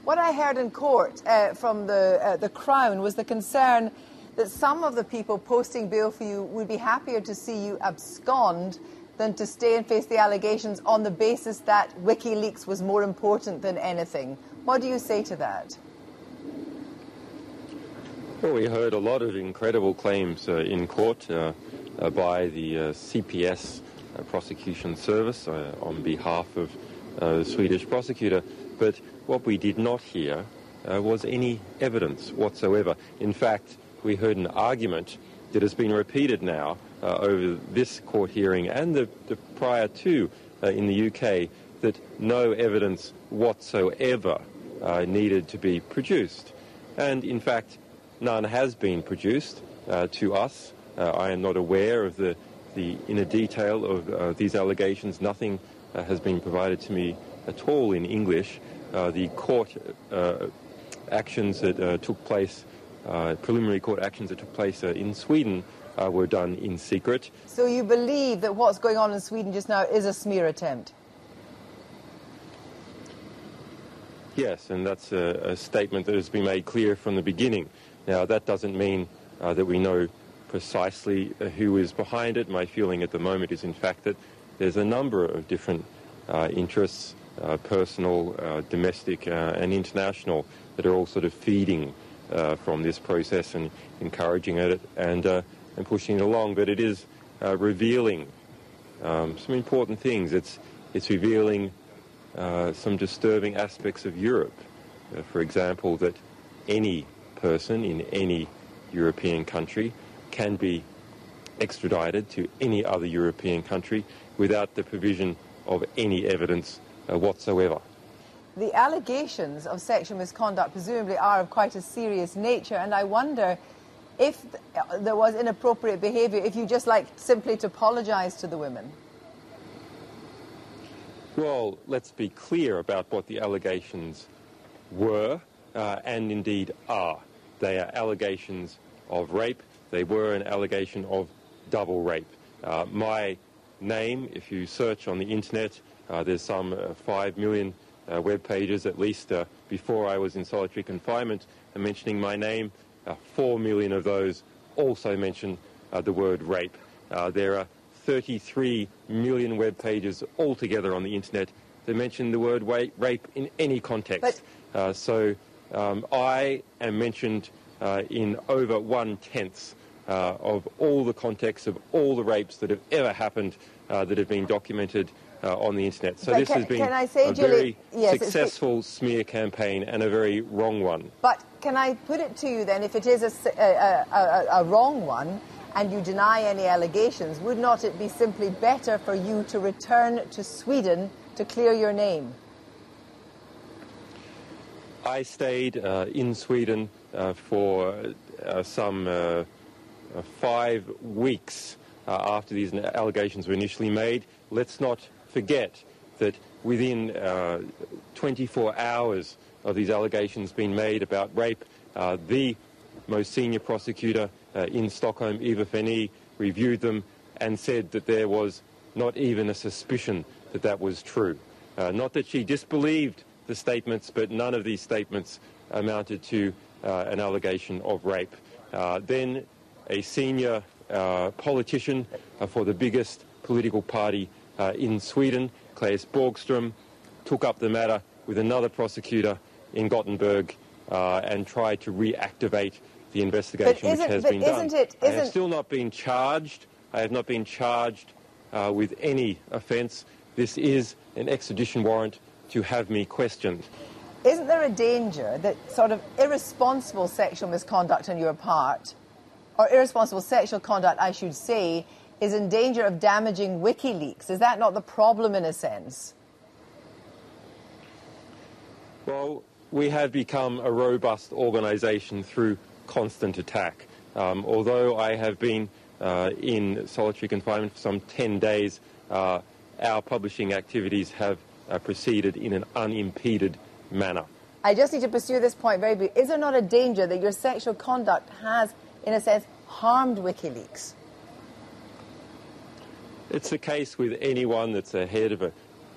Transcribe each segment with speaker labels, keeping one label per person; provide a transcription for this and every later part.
Speaker 1: What I heard in court from the Crown was the concern that some of the people posting bail for you would be happier to see you abscond than to stay and face the allegations on the basis that Wikileaks was more important than anything. What do you say to that?
Speaker 2: Well, we heard a lot of incredible claims in court by the CPS prosecution service on behalf of the Swedish prosecutor, but what we did not hear was any evidence whatsoever. In fact, we heard an argument that has been repeated now over this court hearing and the prior two in the UK, that no evidence whatsoever needed to be produced. And in fact, none has been produced to us. I am not aware of the inner detail of these allegations. Nothing has been provided to me at all in English. The court actions that took place, preliminary court actions that took place in Sweden were done in secret.
Speaker 1: So you believe that what's going on in Sweden just now is a smear attempt?
Speaker 2: Yes, and that's a statement that has been made clear from the beginning. Now, that doesn't mean that we know precisely who is behind it. My feeling at the moment is, in fact, that there's a number of different interests, personal, domestic, and international, that are all sort of feeding from this process and encouraging it and pushing it along. But it is revealing some important things. It's revealing some disturbing aspects of Europe. For example, that any person in any European country can be extradited to any other European country without the provision of any evidence whatsoever.
Speaker 1: The allegations of sexual misconduct presumably are of quite a serious nature, and I wonder if there was inappropriate behaviour, if you just like simply to apologise to the women.
Speaker 2: Well, let's be clear about what the allegations were and indeed are. They are allegations of rape. They were an allegation of double rape. My name, if you search on the internet, there's some 5 million web pages, at least before I was in solitary confinement, mentioning my name. 4 million of those also mention the word rape. There are 33 million web pages altogether on the internet that mention the word rape in any context. So I am mentioned in over 1/10 of all the contexts of all the rapes that have ever happened that have been documented on the internet. So this has been a very successful smear campaign and a very wrong one.
Speaker 1: But can I put it to you then, if it is a wrong one and you deny any allegations, would not it be simply better for you to return to Sweden to clear your name?
Speaker 2: I stayed in Sweden for some 5 weeks after these allegations were initially made. Let's not forget that within 24 hours of these allegations being made about rape, the most senior prosecutor in Stockholm, Eva Feni, reviewed them and said that there was not even a suspicion that that was true. Not that she disbelieved the statements, but none of these statements amounted to an allegation of rape. Then a senior politician for the biggest political party in Sweden, Claes Borgström, took up the matter with another prosecutor in Gothenburg and tried to reactivate the investigation which has been done. I have still not been charged. I have not been charged with any offence. This is an extradition warrant to have me questioned.
Speaker 1: Isn't there a danger that sort of irresponsible sexual misconduct on your part, or irresponsible sexual conduct, I should say, is in danger of damaging Wikileaks? Is that not the problem in a sense?
Speaker 2: Well, we have become a robust organisation through constant attack. Although I have been in solitary confinement for some 10 days, our publishing activities have proceeded in an unimpeded manner.
Speaker 1: I just need to pursue this point very briefly. Is there not a danger that your sexual conduct has, in a sense, harmed Wikileaks?
Speaker 2: It's the case with anyone that's a head of a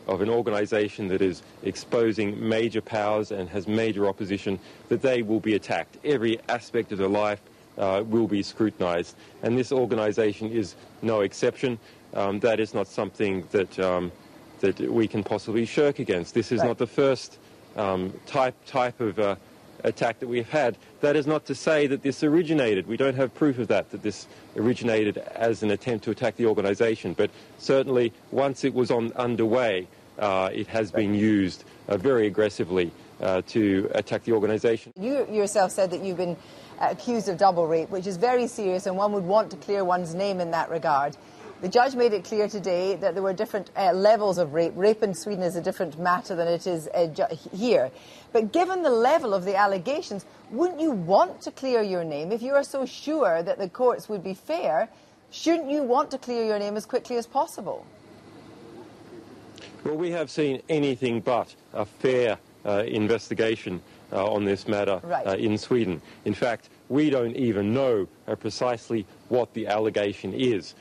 Speaker 2: of an organisation that is exposing major powers and has major opposition, that they will be attacked. Every aspect of their life will be scrutinised, and this organisation is no exception. That is not something that that we can possibly shirk against. This is not the first type of attack that we've had. That is not to say that this originated. We don't have proof of that this originated as an attempt to attack the organisation. But certainly, once it was underway, it has been used very aggressively to attack the organisation.
Speaker 1: You yourself said that you've been accused of double rape, which is very serious, and one would want to clear one's name in that regard. The judge made it clear today that there were different levels of rape. Rape in Sweden is a different matter than it is here. But given the level of the allegations, wouldn't you want to clear your name? If you are so sure that the courts would be fair, shouldn't you want to clear your name as quickly as possible?
Speaker 2: Well, we have seen anything but a fair investigation on this matter in Sweden. In fact, we don't even know precisely what the allegation is.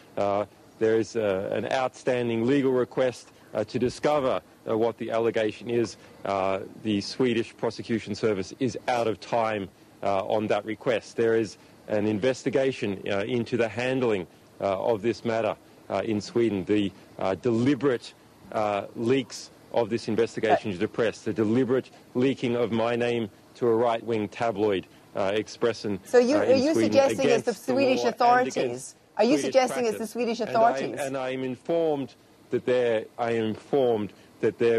Speaker 2: There is an outstanding legal request to discover what the allegation is. The Swedish Prosecution Service is out of time on that request. There is an investigation into the handling of this matter in Sweden. The deliberate leaks of this investigation to the press, the deliberate leaking of my name to a right-wing tabloid, Expressen.
Speaker 1: So are you suggesting it's the Swedish authorities? Are you suggesting it's the Swedish authorities?
Speaker 2: And I am informed that there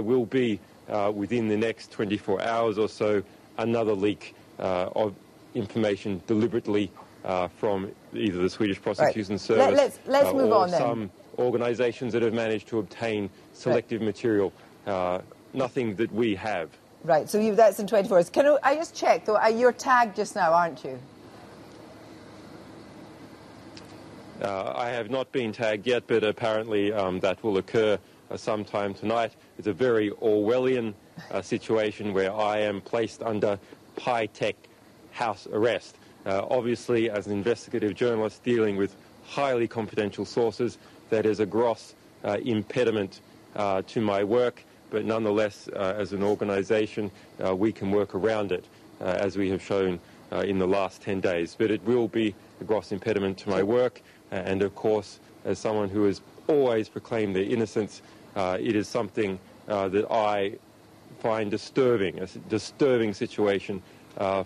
Speaker 2: will be within the next 24 hours or so another leak of information deliberately from either the Swedish Prosecution Service
Speaker 1: let's move
Speaker 2: or
Speaker 1: on then.
Speaker 2: Some organisations that have managed to obtain selective material. Nothing that we have.
Speaker 1: Right, so that's in 24 hours. Can I just check, though, you're tagged just now, aren't you?
Speaker 2: I have not been tagged yet, but apparently that will occur sometime tonight. It's a very Orwellian situation where I am placed under high-tech house arrest. Obviously, as an investigative journalist dealing with highly confidential sources, that is a gross impediment to my work, but nonetheless, as an organisation, we can work around it, as we have shown in the last 10 days. But it will be a gross impediment to my work, and of course, as someone who has always proclaimed their innocence, it is something that I find disturbing, a disturbing situation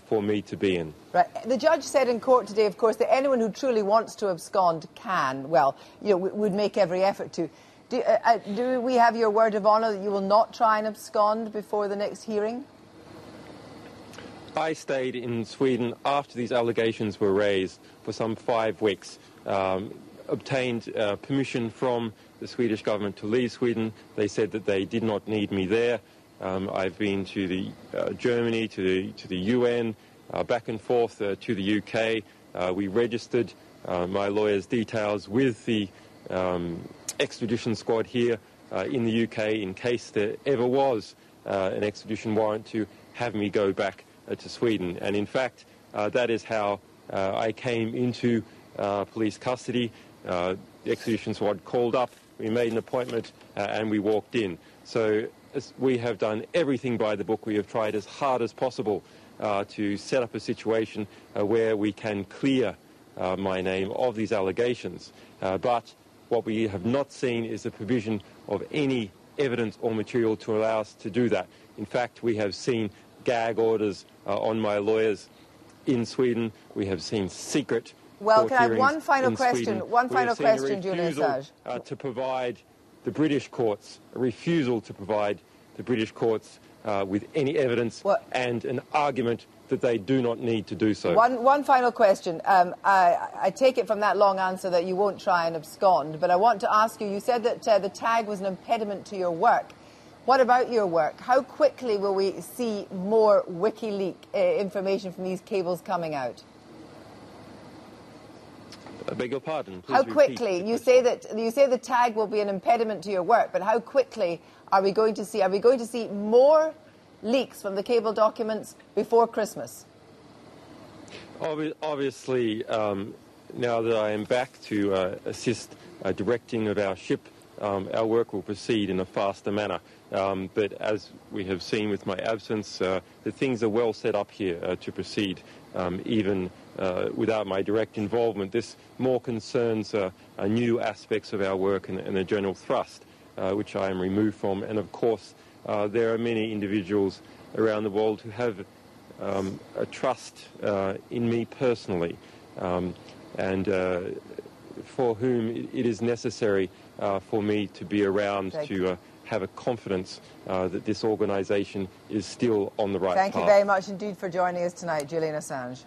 Speaker 2: for me to be in.
Speaker 1: Right. The judge said in court today, of course, that anyone who truly wants to abscond can, would make every effort to. Do we have your word of honour that you will not try and abscond before the next hearing?
Speaker 2: I stayed in Sweden after these allegations were raised for some 5 weeks. Obtained permission from the Swedish government to leave Sweden. They said that they did not need me there. I've been to the Germany, to the UN, back and forth to the UK. We registered my lawyer's details with the extradition squad here in the UK in case there ever was an extradition warrant to have me go back to Sweden. And in fact, that is how I came into police custody. The extradition squad called up, we made an appointment, and we walked in. So we have done everything by the book. We have tried as hard as possible to set up a situation where we can clear my name of these allegations. But what we have not seen is the provision of any evidence or material to allow us to do that. In fact, we have seen gag orders on my lawyers in Sweden. We have seen secret
Speaker 1: Well, can I have one final
Speaker 2: question?
Speaker 1: Julian Assange?
Speaker 2: To provide the British courts, a refusal to provide the British courts with any evidence and an argument that they do not need to do so.
Speaker 1: One final question. I take it from that long answer that you won't try and abscond, but I want to ask you, you said that the tag was an impediment to your work. What about your work? How quickly will we see more WikiLeaks information from these cables coming out?
Speaker 2: I beg your pardon.
Speaker 1: How quickly? You say the tag will be an impediment to your work, but how quickly are we going to see? Are we going to see more leaks from the cable documents before Christmas?
Speaker 2: Obviously, now that I am back to assist directing of our ship our work will proceed in a faster manner. But as we have seen with my absence, the things are well set up here to proceed, even without my direct involvement. This more concerns new aspects of our work and the general thrust, which I am removed from. And of course, there are many individuals around the world who have a trust in me personally, and for whom it is necessary for me to be around to have a confidence that this organisation is still on the right path.
Speaker 1: Thank you very much indeed for joining us tonight, Julian Assange.